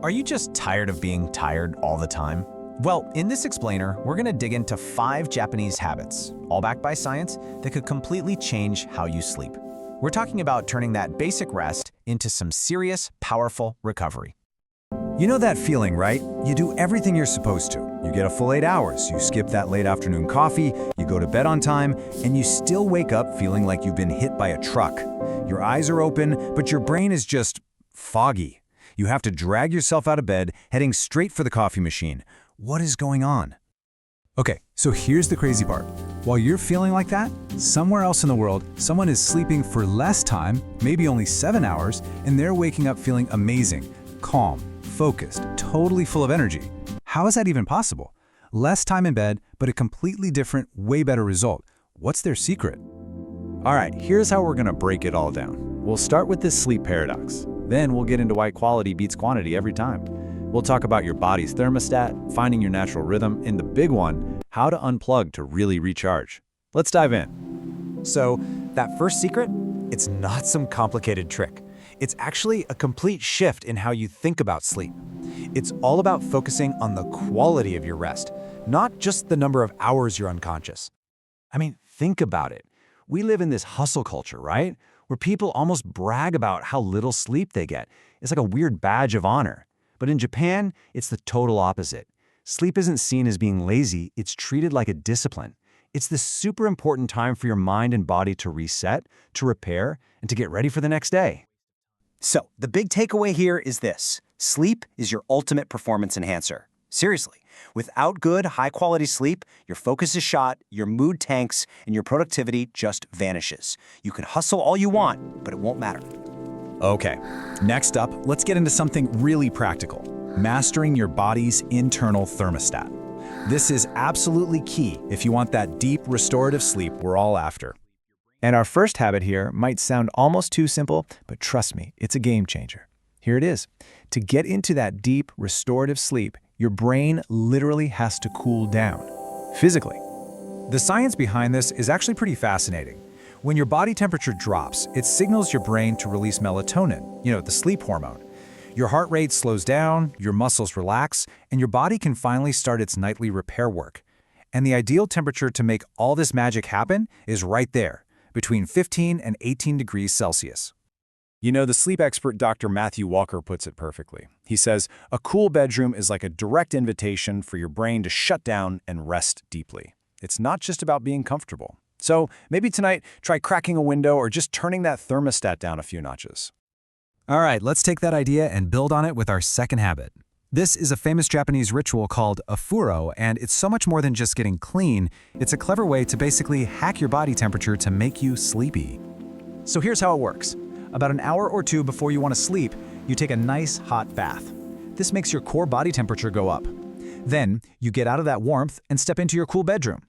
Are you just tired of being tired all the time? Well, in this explainer, we're going to dig into 5 Japanese habits, all backed by science, that could completely change how you sleep. We're talking about turning that basic rest into some serious, powerful recovery. You know that feeling, right? You do everything you're supposed to. You get a full 8 hours, you skip that late afternoon coffee, you go to bed on time, and you still wake up feeling like you've been hit by a truck. Your eyes are open, but your brain is just foggy. You have to drag yourself out of bed, heading straight for the coffee machine. What is going on? Okay, so here's the crazy part. While you're feeling like that, somewhere else in the world, someone is sleeping for less time, maybe only 7 hours, and they're waking up feeling amazing, calm, focused, totally full of energy. How is that even possible? Less time in bed, but a completely different, way better result. What's their secret? All right, here's how we're gonna break it all down. We'll start with this sleep paradox. Then we'll get into why quality beats quantity every time. We'll talk about your body's thermostat, finding your natural rhythm, and the big one, how to unplug to really recharge. Let's dive in. So, that first secret? It's not some complicated trick. It's actually a complete shift in how you think about sleep. It's all about focusing on the quality of your rest, not just the number of hours you're unconscious. I mean, think about it. We live in this hustle culture, right? Where people almost brag about how little sleep they get. It's like a weird badge of honor. But in Japan, it's the total opposite. Sleep isn't seen as being lazy, it's treated like a discipline. It's this super important time for your mind and body to reset, to repair, and to get ready for the next day. So, the big takeaway here is this. Sleep is your ultimate performance enhancer. Seriously, without good, high-quality sleep, your focus is shot, your mood tanks, and your productivity just vanishes. You can hustle all you want, but it won't matter. Okay, next up, let's get into something really practical. Mastering your body's internal thermostat. This is absolutely key if you want that deep, restorative sleep we're all after. And our first habit here might sound almost too simple, but trust me, it's a game changer. Here it is. To get into that deep, restorative sleep, your brain literally has to cool down, physically. The science behind this is actually pretty fascinating. When your body temperature drops, it signals your brain to release melatonin, the sleep hormone. Your heart rate slows down, your muscles relax, and your body can finally start its nightly repair work. And the ideal temperature to make all this magic happen is right there, between 15 and 18 degrees Celsius. The sleep expert Dr. Matthew Walker puts it perfectly. He says, a cool bedroom is like a direct invitation for your brain to shut down and rest deeply. It's not just about being comfortable. So maybe tonight, try cracking a window or just turning that thermostat down a few notches. All right, let's take that idea and build on it with our second habit. This is a famous Japanese ritual called afuro, and it's so much more than just getting clean. It's a clever way to basically hack your body temperature to make you sleepy. So here's how it works. About an hour or two before you want to sleep, you take a nice hot bath. This makes your core body temperature go up. Then, you get out of that warmth and step into your cool bedroom.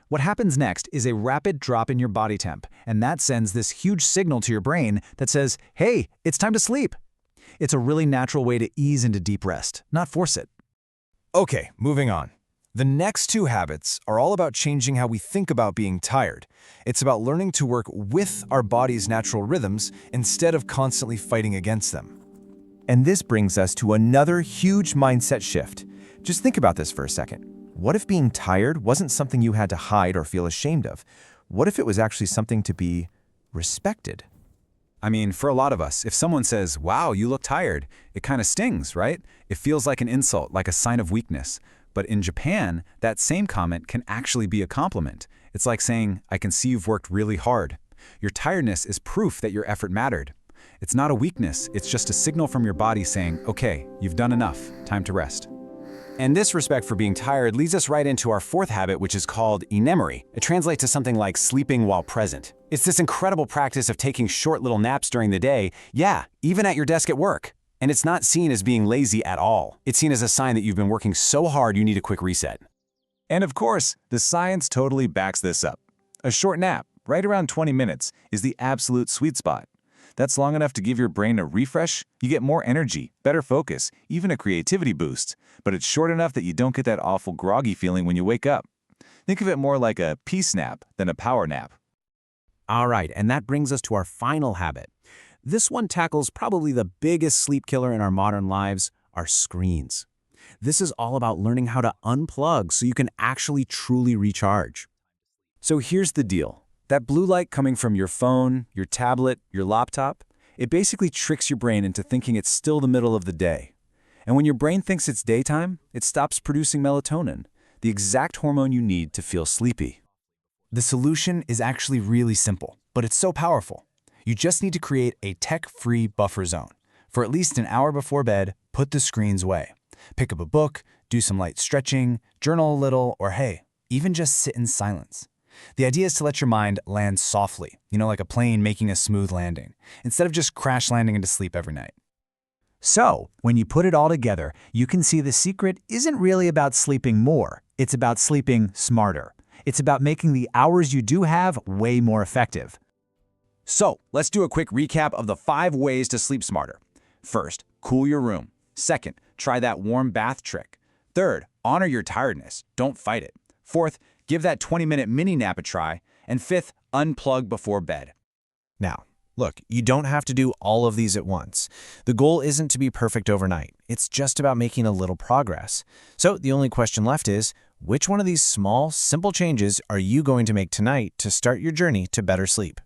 What happens next is a rapid drop in your body temp, and that sends this huge signal to your brain that says, hey, it's time to sleep. It's a really natural way to ease into deep rest, not force it. Okay, moving on. The next 2 habits are all about changing how we think about being tired. It's about learning to work with our body's natural rhythms instead of constantly fighting against them. And this brings us to another huge mindset shift. Just think about this for a second. What if being tired wasn't something you had to hide or feel ashamed of? What if it was actually something to be respected? I mean, for a lot of us, if someone says, wow, you look tired, it kind of stings, right? It feels like an insult, like a sign of weakness. But in Japan, that same comment can actually be a compliment. It's like saying, I can see you've worked really hard. Your tiredness is proof that your effort mattered. It's not a weakness, it's just a signal from your body saying, okay, you've done enough, time to rest. And this respect for being tired leads us right into our 4th habit, which is called inemuri. It translates to something like sleeping while present. It's this incredible practice of taking short little naps during the day, even at your desk at work. And it's not seen as being lazy at all. It's seen as a sign that you've been working so hard you need a quick reset. And of course, the science totally backs this up. A short nap, right around 20 minutes, is the absolute sweet spot. That's long enough to give your brain a refresh, you get more energy, better focus, even a creativity boost. But it's short enough that you don't get that awful groggy feeling when you wake up. Think of it more like a peace nap than a power nap. All right, and that brings us to our final habit. This one tackles probably the biggest sleep killer in our modern lives, are screens. This is all about learning how to unplug so you can actually truly recharge. So here's the deal. That blue light coming from your phone, your tablet, your laptop, it basically tricks your brain into thinking it's still the middle of the day. And when your brain thinks it's daytime, it stops producing melatonin, the exact hormone you need to feel sleepy. The solution is actually really simple, but it's so powerful. You just need to create a tech-free buffer zone. For at least an hour before bed, put the screens away. Pick up a book, do some light stretching, journal a little, or hey, even just sit in silence. The idea is to let your mind land softly, like a plane making a smooth landing, instead of just crash landing into sleep every night. So, when you put it all together, you can see the secret isn't really about sleeping more, it's about sleeping smarter. It's about making the hours you do have way more effective. So, let's do a quick recap of the 5 ways to sleep smarter. First, cool your room. Second, try that warm bath trick. Third, honor your tiredness. Don't fight it. Fourth, give that 20-minute mini nap a try. And fifth, unplug before bed. Now, look, you don't have to do all of these at once. The goal isn't to be perfect overnight. It's just about making a little progress. So the only question left is, which one of these small, simple changes are you going to make tonight to start your journey to better sleep?